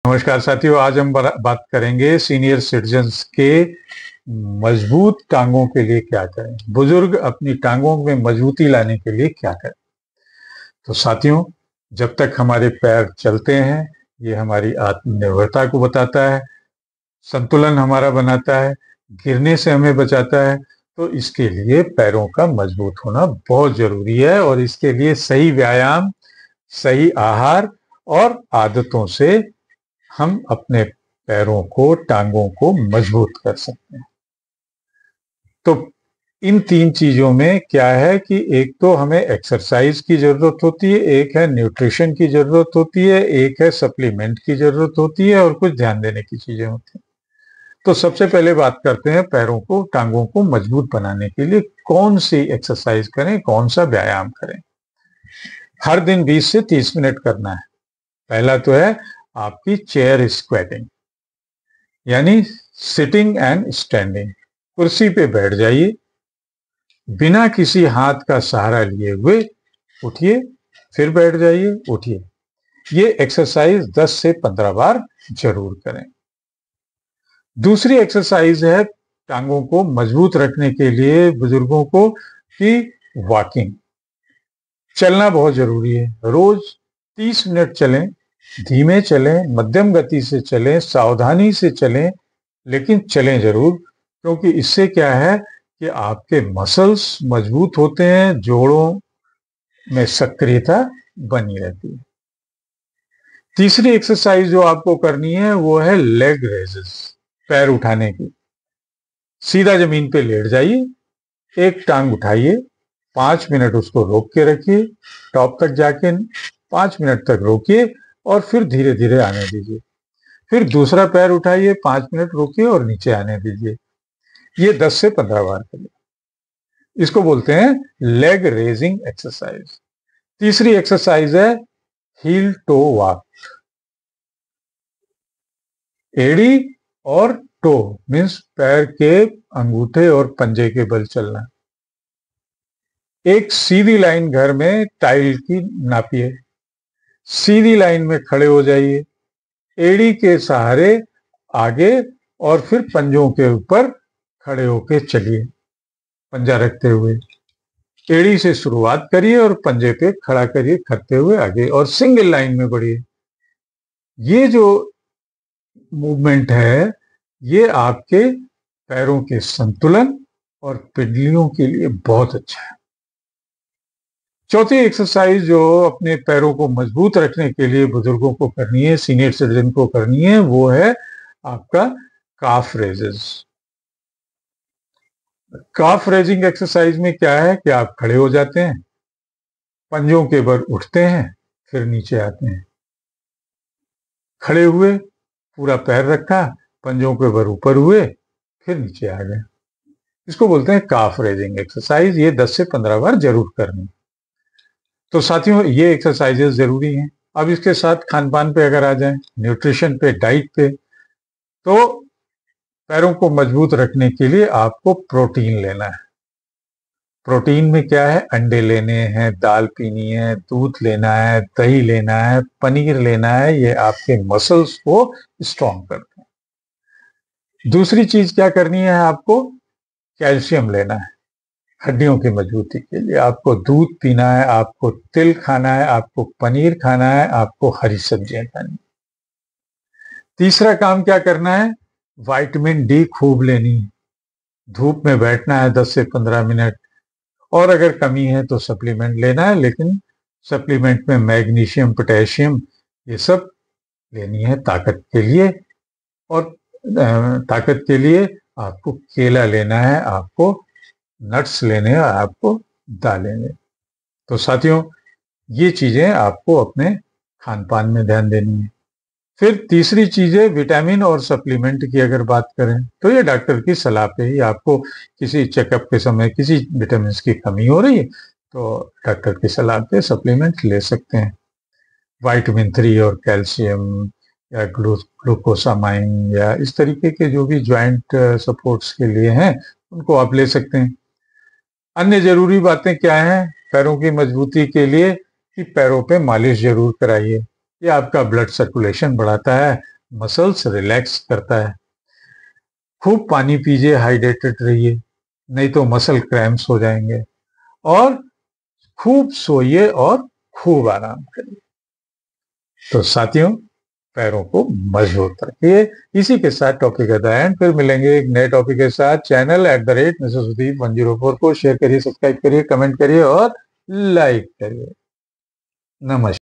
नमस्कार साथियों, आज हम बात करेंगे सीनियर सिटीजन्स के मजबूत टांगों के लिए क्या करें। बुजुर्ग अपनी टांगों में मजबूती लाने के लिए क्या करें। तो साथियों, जब तक हमारे पैर चलते हैं, ये हमारी आत्मनिर्भरता को बताता है, संतुलन हमारा बनाता है, गिरने से हमें बचाता है। तो इसके लिए पैरों का मजबूत होना बहुत जरूरी है और इसके लिए सही व्यायाम, सही आहार और आदतों से हम अपने पैरों को, टांगों को मजबूत कर सकते हैं। तो इन तीन चीजों में क्या है कि एक तो हमें एक्सरसाइज की जरूरत होती है, एक है न्यूट्रिशन की जरूरत होती है, एक है सप्लीमेंट की जरूरत होती है और कुछ ध्यान देने की चीजें होती हैं। तो सबसे पहले बात करते हैं पैरों को, टांगों को मजबूत बनाने के लिए कौन सी एक्सरसाइज करें, कौन सा व्यायाम करें। हर दिन 20 से 30 मिनट करना है। पहला तो है आपकी चेयर स्क्वाटिंग, यानी सिटिंग एंड स्टैंडिंग। कुर्सी पे बैठ जाइए, बिना किसी हाथ का सहारा लिए हुए उठिए, फिर बैठ जाइए, उठिए। ये एक्सरसाइज 10 से 15 बार जरूर करें। दूसरी एक्सरसाइज है टांगों को मजबूत रखने के लिए बुजुर्गों को कि वॉकिंग, चलना बहुत जरूरी है। रोज 30 मिनट चलें, धीमे चलें, मध्यम गति से चलें, सावधानी से चलें, लेकिन चलें जरूर, क्योंकि इससे क्या है कि आपके मसल्स मजबूत होते हैं, जोड़ों में सक्रियता बनी रहती है। तीसरी एक्सरसाइज जो आपको करनी है वो है लेग रेजेस, पैर उठाने की। सीधा जमीन पे लेट जाइए, एक टांग उठाइए, 5 मिनट उसको रोक के रखिए, टॉप तक जाके 5 मिनट तक रोकिए और फिर धीरे धीरे आने दीजिए। फिर दूसरा पैर उठाइए, 5 मिनट रोकिए और नीचे आने दीजिए। ये 10 से 15 बार करिए। इसको बोलते हैं लेग रेजिंग एक्सरसाइज। तीसरी एक्सरसाइज है हील टो वॉक। एड़ी और टो मीन्स पैर के अंगूठे और पंजे के बल चलना। एक सीधी लाइन घर में टाइल की नापिए, सीधी लाइन में खड़े हो जाइए, एड़ी के सहारे आगे और फिर पंजों के ऊपर खड़े होके चलिए, पंजा रखते हुए। एड़ी से शुरुआत करिए और पंजे पे खड़ा करिए करते हुए आगे, और सिंगल लाइन में बढ़िए। ये जो मूवमेंट है ये आपके पैरों के संतुलन और पिंडलियों के लिए बहुत अच्छा है। चौथी एक्सरसाइज जो अपने पैरों को मजबूत रखने के लिए बुजुर्गों को करनी है, सीनियर सिटीजन को करनी है, वो है आपका काफ रेजेस। काफ रेजिंग एक्सरसाइज में क्या है कि आप खड़े हो जाते हैं, पंजों के बल उठते हैं, फिर नीचे आते हैं। खड़े हुए, पूरा पैर रखा, पंजों के बल ऊपर हुए, फिर नीचे आ गए। इसको बोलते हैं काफ रेजिंग एक्सरसाइज। ये 10 से 15 बार जरूर करनी। तो साथियों, ये एक्सरसाइजेस जरूरी हैं। अब इसके साथ खान पान पे अगर आ जाए, न्यूट्रिशन पे, डाइट पे, तो पैरों को मजबूत रखने के लिए आपको प्रोटीन लेना है। प्रोटीन में क्या है, अंडे लेने हैं, दाल पीनी है, दूध लेना है, दही लेना है, पनीर लेना है। ये आपके मसल्स को स्ट्रॉन्ग करते हैं। दूसरी चीज क्या करनी है आपको, कैल्शियम लेना है। हड्डियों की मजबूती के लिए आपको दूध पीना है, आपको तिल खाना है, आपको पनीर खाना है, आपको हरी सब्जियां खानी है। तीसरा काम क्या करना है, विटामिन डी खूब लेनी है। धूप में बैठना है 10 से 15 मिनट, और अगर कमी है तो सप्लीमेंट लेना है, लेकिन सप्लीमेंट में मैग्नीशियम, पोटेशियम, ये सब लेनी है ताकत के लिए। और ताकत के लिए आपको केला लेना है, आपको नट्स लेने हैं, आपको दालें लेने। तो साथियों, ये चीजें आपको अपने खान पान में ध्यान देनी है। फिर तीसरी चीज है विटामिन और सप्लीमेंट की। अगर बात करें तो ये डॉक्टर की सलाह पे ही, आपको किसी चेकअप के समय किसी विटामिन की कमी हो रही है तो डॉक्टर की सलाह पे सप्लीमेंट ले सकते हैं। विटामिन 3 और कैल्शियम या ग्लूकोसामाइन या इस तरीके के जो भी ज्वाइंट सपोर्ट्स के लिए हैं, उनको आप ले सकते हैं। अन्य जरूरी बातें क्या हैं पैरों की मजबूती के लिए, कि पैरों पे मालिश जरूर कराइए। ये आपका ब्लड सर्कुलेशन बढ़ाता है, मसल्स रिलैक्स करता है। खूब पानी पीजिए, हाइड्रेटेड रहिए, नहीं तो मसल क्रैम्प्स हो जाएंगे। और खूब सोइए और खूब आराम करिए। तो साथियों, पैरों को मजबूत रखिए। इसी के साथ टॉपिक एट द एंड, फिर मिलेंगे एक नए टॉपिक के साथ। चैनल @मिसेस सुदीप 104 को शेयर करिए, सब्सक्राइब करिए, कमेंट करिए और लाइक करिए। नमस्कार।